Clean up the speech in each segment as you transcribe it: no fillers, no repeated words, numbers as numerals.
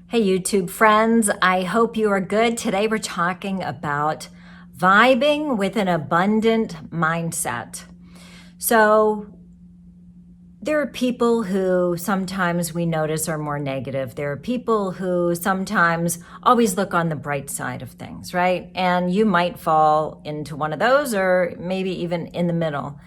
Hey YouTube friends, I hope you are good. Today we're talking about vibing with an abundant mindset. So there are people who sometimes we notice are more negative. There are people who sometimes always look on the bright side of things, right? And you might fall into one of those or maybe even in the middle.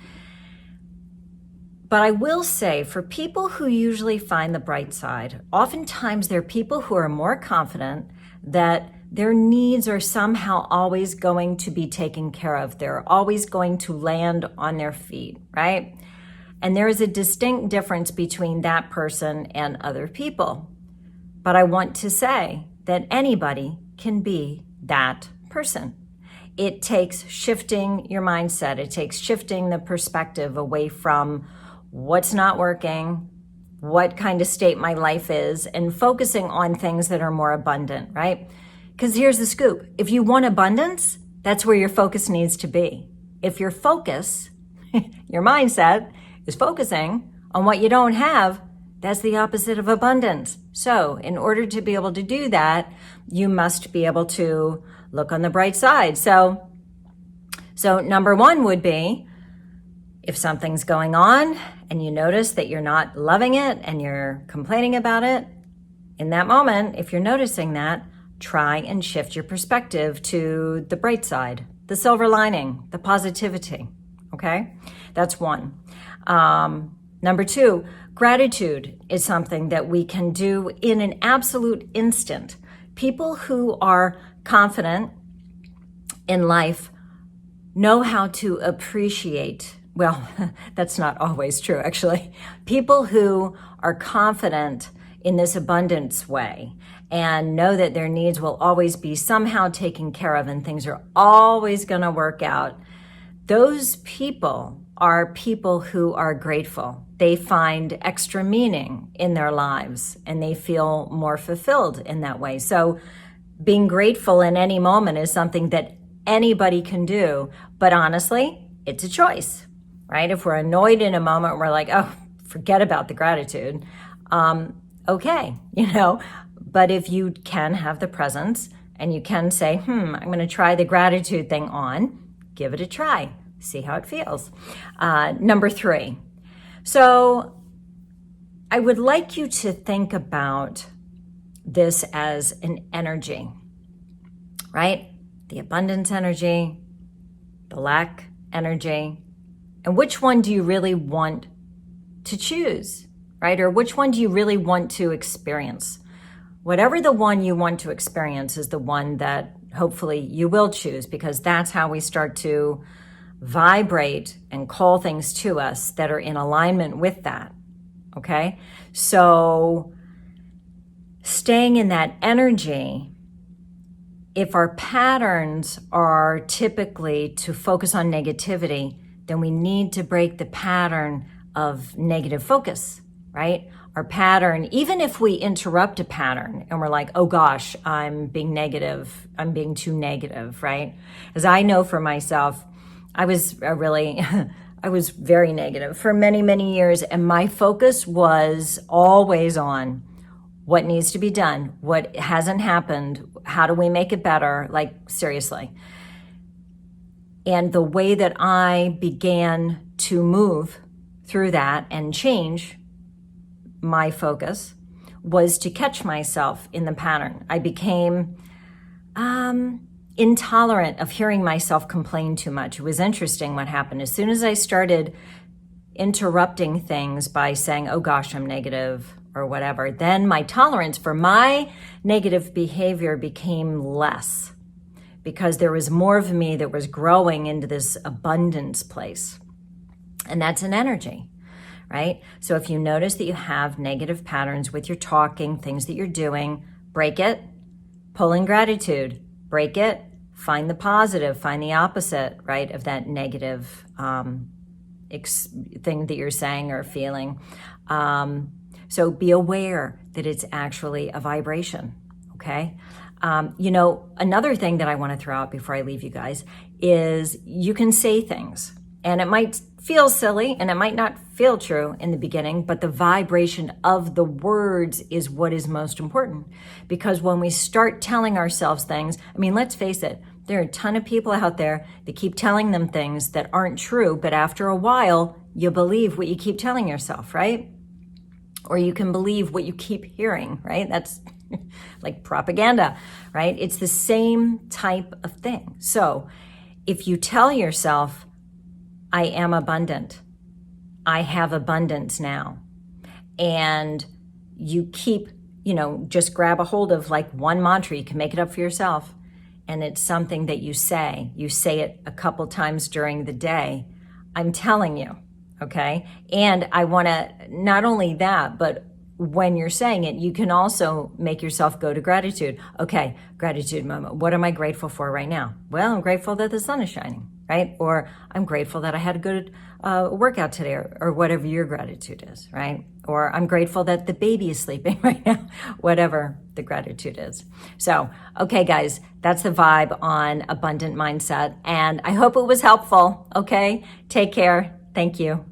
But I will say, for people who usually find the bright side, oftentimes they're people who are more confident that their needs are somehow always going to be taken care of. They're always going to land on their feet, right? And there is a distinct difference between that person and other people. But I want to say that anybody can be that person. It takes shifting your mindset. It takes shifting the perspective away from what's not working, what kind of state my life is, and focusing on things that are more abundant, right? Because here's the scoop. If you want abundance, that's where your focus needs to be. If your focus, your mindset, is focusing on what you don't have, that's the opposite of abundance. So in order to be able to do that, you must be able to look on the bright side. So number one would be, if something's going on and you notice that you're not loving it and you're complaining about it, in that moment, if you're noticing that, try and shift your perspective to the bright side, the silver lining, the positivity, okay? That's one. Number two, gratitude is something that we can do in an absolute instant. People who are confident in life know how to appreciate. Well, that's not always true, actually. People who are confident in this abundance way and know that their needs will always be somehow taken care of and things are always going to work out, those people are people who are grateful. They find extra meaning in their lives and they feel more fulfilled in that way. So being grateful in any moment is something that anybody can do, but honestly, it's a choice. Right? If we're annoyed in a moment, we're like, oh, forget about the gratitude. Okay, but if you can have the presence and you can say, I'm going to try the gratitude thing on, give it a try, see how it feels. Number three. So I would like you to think about this as an energy, right? The abundance energy, the lack energy. And which one do you really want to choose, right? Or which one do you really want to experience? Whatever the one you want to experience is the one that hopefully you will choose, because that's how we start to vibrate and call things to us that are in alignment with that, okay? So staying in that energy, if our patterns are typically to focus on negativity, then we need to break the pattern of negative focus, right? Our pattern, even if we interrupt a pattern and we're like, oh gosh, I'm being negative, I'm being too negative, right? As I know for myself, I was very negative for many, many years. And my focus was always on what needs to be done, what hasn't happened, how do we make it better? Like, seriously. And the way that I began to move through that and change my focus was to catch myself in the pattern. I became intolerant of hearing myself complain too much. It was interesting what happened. As soon as I started interrupting things by saying, oh gosh, I'm negative or whatever, then my tolerance for my negative behavior became less, because there was more of me that was growing into this abundance place. And that's an energy, right? So if you notice that you have negative patterns with your talking, things that you're doing, break it, pull in gratitude, break it, find the positive, find the opposite, right, of that negative thing that you're saying or feeling. So be aware that it's actually a vibration, okay? Another thing that I want to throw out before I leave you guys is you can say things, and it might feel silly and it might not feel true in the beginning, but the vibration of the words is what is most important. Because when we start telling ourselves things, I mean, let's face it, there are a ton of people out there that keep telling them things that aren't true, but after a while, you believe what you keep telling yourself, right? Or you can believe what you keep hearing, right? That's like propaganda, right? It's the same type of thing. So if you tell yourself, I am abundant, I have abundance now, and you keep, just grab a hold of like one mantra, you can make it up for yourself, and it's something that you say it a couple times during the day, I'm telling you, okay? And I want to, not only that, but when you're saying it, you can also make yourself go to gratitude. Okay, gratitude moment. What am I grateful for right now? Well, I'm grateful that the sun is shining, right? Or I'm grateful that I had a good workout today, or whatever your gratitude is, right? Or I'm grateful that the baby is sleeping right now, whatever the gratitude is. So, okay, guys, that's the vibe on abundant mindset. And I hope it was helpful, okay? Take care. Thank you.